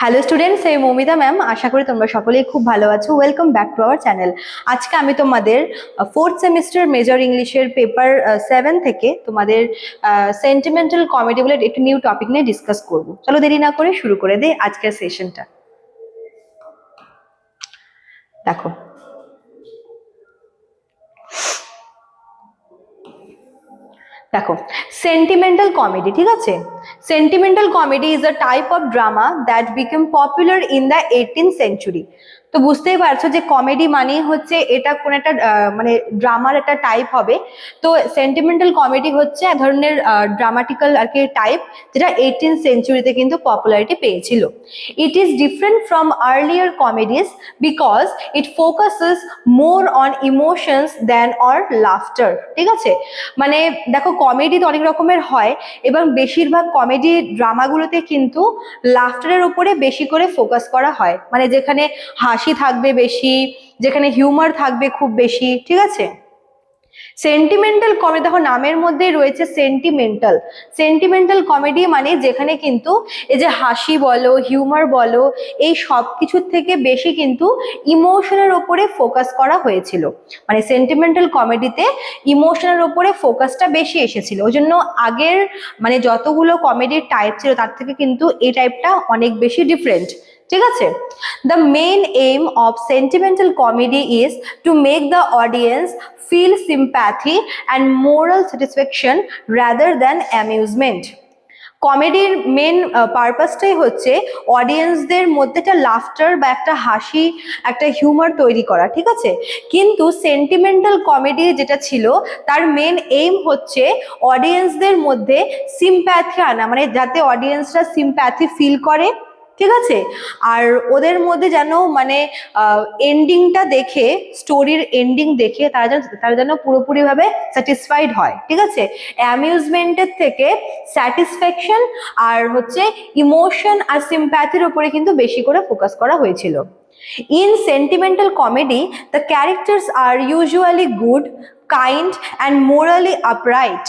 Hello students, এই Moumita ma'am. আশা করি তোমরা সকলেই খুব ভালো আছো। Welcome back to our channel. আজকে আমি তোমাদের ফোর্থ সেমিস্টার মেজর ইংলিশের পেপার 7 থেকে তোমাদের সেন্টিমেন্টাল কমেডি বলে একটি নিউ টপিক নিয়ে ডিসকাস করব। চলো দেরি না করে শুরু করে দিই আজকের সেশনটা। দেখো, সেন্টিমেন্টাল কমেডি, ঠিক আছে। Sentimental comedy is a type of drama that became popular in the 18th century. তো বুঝতেই পারছো যে কমেডি মানেই হচ্ছে এটা কোন একটা মানে ড্রামার একটা টাইপ হবে। তো সেন্টিমেন্টাল কমেডি হচ্ছে এক ধরনের ড্রামাটিক্যাল আর কি টাইপ, যেটা 18th সেঞ্চুরিতে কিন্তু পপুলারিটি পেয়েছিল। It is different from earlier comedies because it focuses more on emotions than or laughter. ঠিক আছে, মানে দেখো কমেডি তো অনেক রকমের হয় এবং বেশিরভাগ কমেডি ড্রামাগুলোতে কিন্তু লাফটারের উপরে বেশি করে ফোকাস করা হয়, মানে যেখানে হাসি থাকবে বেশি, যেখানে হিউমার থাকবে খুব বেশি। ঠিক আছে, সেন্টিমেন্টাল কমেডি দেখো নামের মধ্যেই রয়েছে সেন্টিমেন্টাল। সেন্টিমেন্টাল কমেডি মানে যেখানে কিন্তু এই যে হাসি বলো, হিউমার বলো, এই সব কিছুর থেকে বেশি কিন্তু ইমোশনের ওপরে ফোকাস করা হয়েছিল। মানে সেন্টিমেন্টাল কমেডিতে ইমোশনের ওপরে ফোকাসটা বেশি এসেছিল, ওই জন্য আগের মানে যতগুলো কমেডির টাইপ ছিল তার থেকে কিন্তু এই টাইপটা অনেক বেশি ডিফারেন্ট। ঠিক আছে, the main aim of sentimental comedy is to make the audience feel sympathy and moral satisfaction rather than amusement. কমেডির মেন পারপাসটাই হচ্ছে অডিয়েন্সদের মধ্যে একটা লাফটার বা একটা হাসি, একটা হিউমার তৈরি করা। ঠিক আছে, কিন্তু সেন্টিমেন্টাল কমেডি যেটা ছিল তার মেন এইম হচ্ছে অডিয়েন্সদের মধ্যে সিম্প্যাথি আনা, মানে যাতে অডিয়েন্সরা সিম্প্যাথি ফিল করে। ঠিক আছে, আর ওদের মধ্যে যেন মানে এন্ডিংটা দেখে, স্টোরির এন্ডিং দেখে তারা যেন পুরোপুরিভাবে স্যাটিসফাইড হয়। ঠিক আছে, অ্যামিউজমেন্টের থেকে স্যাটিসফ্যাকশন আর হচ্ছে ইমোশন আর সিম্প্যাথির উপরে কিন্তু বেশি করে ফোকাস করা হয়েছিল। In sentimental comedy, the characters are usually good, kind and morally upright.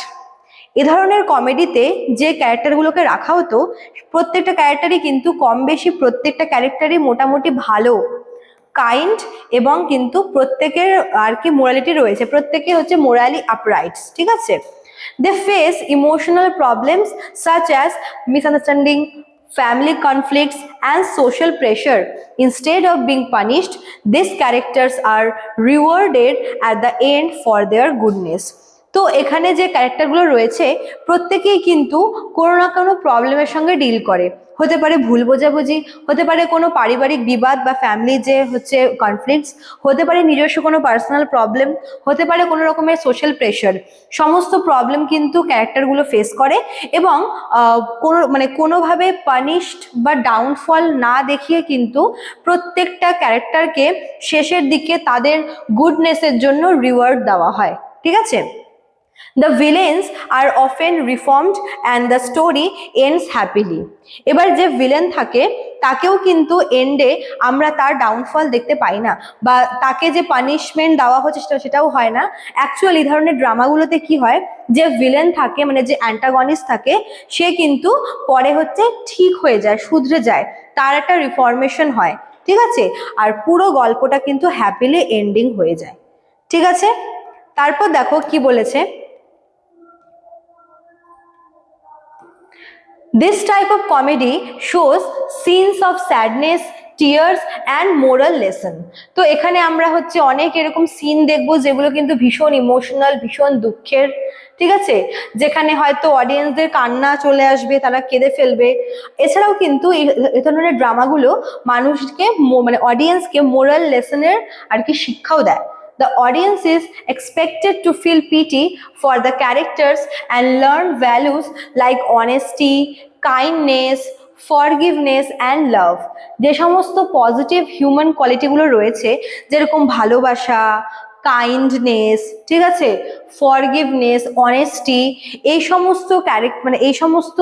এ ধরনের কমেডিতে যে ক্যারেক্টারগুলোকে রাখা হতো প্রত্যেকটা ক্যারেক্টারই কিন্তু কম বেশি প্রত্যেকটা ক্যারেক্টারই মোটামুটি ভালো, কাইন্ড এবং কিন্তু প্রত্যেকের আর কি মোরালিটি রয়েছে, প্রত্যেকে হচ্ছে মোরালি আপরাইটস। ঠিক আছে, they face emotional problems such as misunderstanding, family conflicts and social pressure. Instead of being punished, these characters are rewarded at the end for their goodness. তো এখানে যে ক্যারেক্টারগুলো রয়েছে প্রত্যেকেই কিন্তু কোনো না কোনো প্রবলেমের সঙ্গে ডিল করে। হতে পারে ভুল বোঝাবুঝি, হতে পারে কোনো পারিবারিক বিবাদ বা ফ্যামিলি যে হচ্ছে কনফ্লিক্টস, হতে পারে নিজস্ব কোনো পার্সোনাল প্রবলেম, হতে পারে কোনো রকমের সোশ্যাল প্রেশার। সমস্ত প্রবলেম কিন্তু ক্যারেক্টারগুলো ফেস করে এবং কোনো মানে কোনোভাবে পানিশড বা ডাউনফল না দেখিয়ে কিন্তু প্রত্যেকটা ক্যারেক্টারকে শেষের দিকে তাদের গুডনেসের জন্য রিওয়ার্ড দেওয়া হয়। ঠিক আছে, The villains are often reformed and the story ends happily. এবার যে ভিলেন থাকে তাকেও কিন্তু এন্ডে আমরা তার ডাউনফল দেখতে পাই না, বা তাকে যে পানিশমেন্ট দেওয়া হচ্ছে সেটাও হয় না। অ্যাকচুয়ালি এই ধরনের ড্রামাগুলোতে কি হয়, যে ভিলেন থাকে মানে যে অ্যান্টাগনিস্ট থাকে সে কিন্তু পরে হচ্ছে ঠিক হয়ে যায়, শুধরে যায়, তার একটা রিফরমেশন হয়। ঠিক আছে, আর পুরো গল্পটা কিন্তু হ্যাপিলি এন্ডিং হয়ে যায়। ঠিক আছে, তারপর দেখো কি বলেছে, This type of comedy shows scenes of sadness, tears and moral lesson. তো এখানে আমরা হচ্ছে অনেক এরকম সিন দেখবো যেগুলো কিন্তু ভীষণ ইমোশনাল, ভীষণ দুঃখের। ঠিক আছে, যেখানে হয়তো অডিয়েন্সদের কান্না চলে আসবে, তারা কেঁদে ফেলবে। এছাড়াও কিন্তু এই ধরনের ড্রামাগুলো মানুষকে মানে অডিয়েন্সকে মোরাল লেসনের আর কি শিক্ষাও দেয়। The audience is expected to feel pity for the characters and learn values like honesty, kindness, forgiveness and love. যে সমস্ত পজিটিভ হিউম্যান কোয়ালিটিগুলো রয়েছে, যেরকম ভালোবাসা, কাইন্ডনেস, ঠিক আছে, ফরগিভনেস, অনেস্টি, এই সমস্ত মানে এই সমস্ত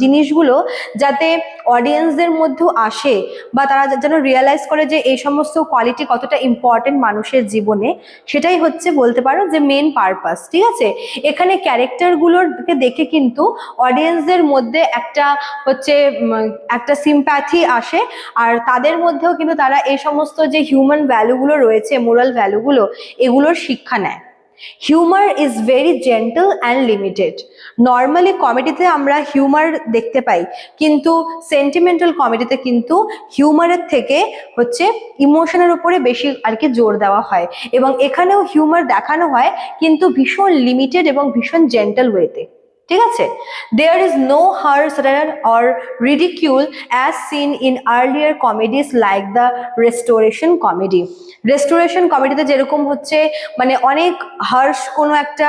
জিনিসগুলো যাতে অডিয়েন্সদের মধ্যেও আসে বা তারা যেন রিয়েলাইজ করে যে এই সমস্ত কোয়ালিটি কতটা ইম্পর্টেন্ট মানুষের জীবনে, সেটাই হচ্ছে বলতে পারো যে মেন পারপাস। ঠিক আছে, এখানে ক্যারেক্টারগুলোকে দেখে কিন্তু অডিয়েন্সদের মধ্যে একটা হচ্ছে একটা সিম্প্যাথি আসে, আর তাদের মধ্যেও কিন্তু তারা এই সমস্ত যে হিউম্যান ভ্যালুগুলো রয়েছে, মোরাল ভ্যালুগুলো, এগুলোর শিক্ষা নেয়। Humour is very gentle and limited. Normally কমেডিতে আমরা হিউমার দেখতে পাই, কিন্তু সেন্টিমেন্টাল কমেডিতে কিন্তু হিউমারের থেকে হচ্ছে ইমোশনের উপরে বেশি আর কি জোর দেওয়া হয়, এবং এখানেও হিউমার দেখানো হয় কিন্তু ভীষণ লিমিটেড এবং ভীষণ জেন্টল ওয়েতে। ঠিক আছে, there is no harsher or ridicule as seen in earlier comedies like the restoration comedy. Restoration কমেডিতে যেরকম হচ্ছে মানে অনেক হার্শ কোনো একটা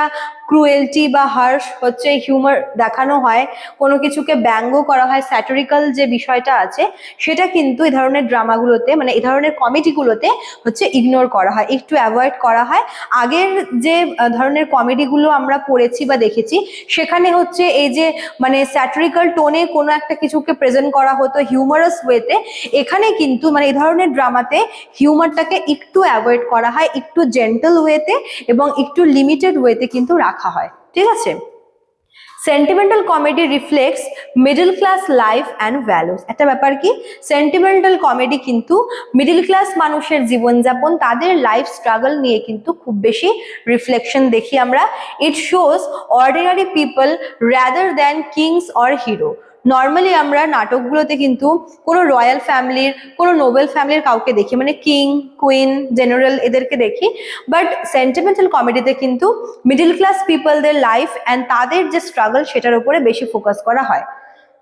ক্রুয়েলটি বা হার্শ হচ্ছে হিউমার দেখানো হয়, কোনো কিছুকে ব্যঙ্গ করা হয়, স্যাটারিক্যাল যে বিষয়টা আছে সেটা কিন্তু এই ধরনের ড্রামাগুলোতে মানে এই ধরনের কমেডিগুলোতে হচ্ছে ইগনোর করা হয়, একটু অ্যাভয়েড করা হয়। আগের যে ধরনের কমেডিগুলো আমরা পড়েছি বা দেখেছি সেখানে হচ্ছে এই যে মানে স্যাটারিক্যাল টোনে কোনো একটা কিছুকে প্রেজেন্ট করা হতো হিউমারাস ওয়েতে, এখানে কিন্তু মানে এই ধরনের ড্রামাতে হিউমারটাকে একটু অ্যাভয়েড করা হয়, একটু জেন্টল ওয়েতে এবং একটু লিমিটেড ওয়েতে কিন্তু রাখা হয়। ঠিক আছে, sentimental comedy reflects middle class life and values. একটা ব্যাপার কি, সেন্টিমেন্টাল কমেডি কিন্তু মিডল ক্লাস মানুষের জীবনযাপন, তাদের লাইফ স্ট্রাগল নিয়ে কিন্তু খুব বেশি রিফ্লেকশন দেখি আমরা। It shows ordinary people rather than kings or hero. Normally আমরা নাটকগুলোতে কিন্তু কোনো রয়্যাল ফ্যামিলির, কোনো নোবেল ফ্যামিলির কাউকে দেখি, মানে কিং, কুইন, জেনারেল এদেরকে দেখি, বাট সেন্টিমেন্টাল কমেডিতে কিন্তু মিডল ক্লাস পিপলদের লাইফ অ্যান্ড তাদের যে স্ট্রাগল সেটার উপরে বেশি ফোকাস করা হয়।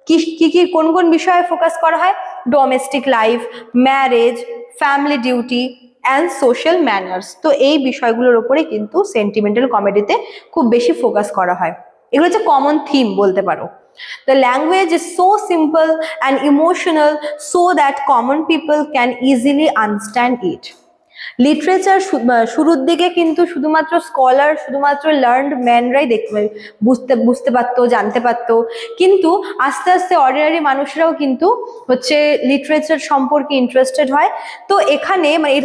কি কি কি কোন কোন বিষয়ে ফোকাস করা হয়? Domestic life, marriage, family duty and social manners. তো এই বিষয়গুলোর উপরে কিন্তু সেন্টিমেন্টাল কমেডিতে খুব বেশি ফোকাস করা হয়। এগুলো হচ্ছে কমন থিম বলতে পারো। The language is so simple and emotional so that common people can easily understand it. Literature শুরুর দিকে কিন্তু শুধুমাত্র স্কলার, শুধুমাত্র লার্নড ম্যানরাই বুঝতে পারতো, জানতে পারতো, কিন্তু আস্তে আস্তে অর্ডিনারি মানুষরাও কিন্তু হচ্ছে লিটারেচার সম্পর্কে ইন্টারেস্টেড হয়। তো এখানে মানে এই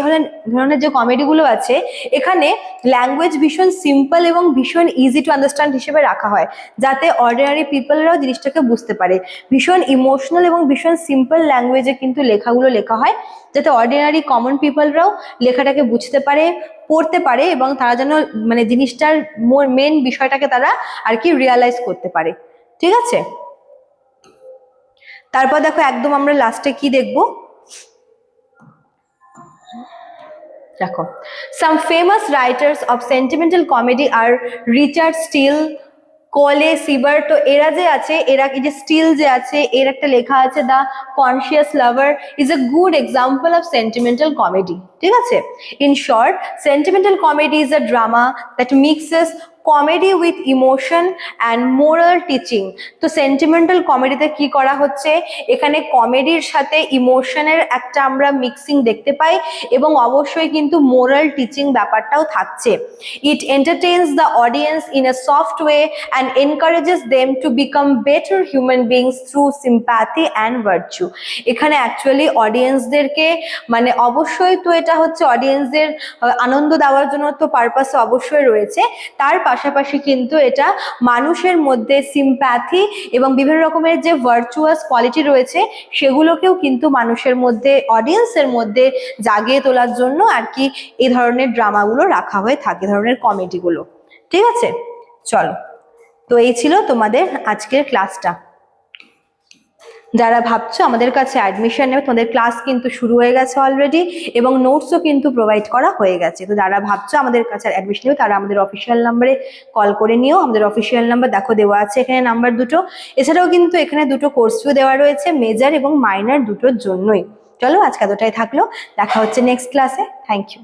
ধরনের যে কমেডিগুলো আছে এখানে ল্যাঙ্গুয়েজ ভীষণ সিম্পল এবং ভীষণ ইজি টু আন্ডারস্ট্যান্ড হিসেবে রাখা হয়, যাতে অর্ডিনারি পিপলরাও জিনিসটাকে বুঝতে পারে। ভীষণ ইমোশনাল এবং ভীষণ সিম্পল ল্যাঙ্গুয়েজে কিন্তু লেখাগুলো লেখা হয়, যাতে অর্ডিনারি কমন পিপলরাও লেখাটাকে বুঝতে পারে, পড়তে পারে, এবং তারা যেন মানে জিনিসটার মেন বিষয়টাকে তারা আর কি রিয়ালাইজ করতে পারে। ঠিক আছে, তারপর দেখো একদম আমরা লাস্টে কি দেখবো, দেখো some famous writers of sentimental comedy are Richard Steele, Colley, Cibber. তো এরা যে আছে, এরা এই যে স্টিল যে আছে, এর একটা লেখা আছে the conscious lover is a good example of sentimental comedy. ঠিক আছে, in short sentimental comedy is a drama that mixes comedy with emotion and moral teaching. তো সেন্টিমেন্টাল কমেডিতে কি করা হচ্ছে, এখানে কমেডির সাথে ইমোশনের একটা আমরা মিক্সিং দেখতে পাই, এবং অবশ্যই কিন্তু মোরাল টিচিং ব্যাপারটাও থাকছে। It entertains the audience in a soft way and encourages them to become better human beings through sympathy and virtue. এখানে অ্যাকচুয়ালি অডিয়েন্সদেরকে মানে অবশ্যই তো এটা হচ্ছে অডিয়েন্সদের আনন্দ দেওয়ার জন্য তো পারপাস অবশ্যই রয়েছে, তার পাশাপাশি কিন্তু এটা মানুষের মধ্যে সিম্প্যাথি এবং বিভিন্ন রকমের যে ভার্চুয়াস কোয়ালিটি রয়েছে সেগুলোকেও কিন্তু মানুষের মধ্যে, অডিয়েন্সের মধ্যে জাগিয়ে তোলার জন্য আর কি এই ধরনের ড্রামাগুলো রাখা হয়ে থাকে, ধরনের কমেডিগুলো। ঠিক আছে, চলো, তো এই ছিল তোমাদের আজকের ক্লাসটা। যারা ভাবছো আমাদের কাছে অ্যাডমিশন নেবে, তোমাদের ক্লাস কিন্তু শুরু হয়ে গেছে অলরেডি, এবং নোটসও কিন্তু প্রোভাইড করা হয়ে গেছে। তো যারা ভাবছো আমাদের কাছে অ্যাডমিশন নেবে তারা আমাদের অফিসিয়াল নাম্বারে কল করে নিও। আমাদের অফিসিয়াল নাম্বার দেখো দেওয়া আছে এখানে, নাম্বার দুটো। এছাড়াও কিন্তু এখানে দুটো কোর্স ফিও দেওয়া রয়েছে, মেজর এবং মাইনর দুটোর জন্যই। চলো আজকে এতটাই থাকলো, দেখা হচ্ছে নেক্সট ক্লাসে। Thank you.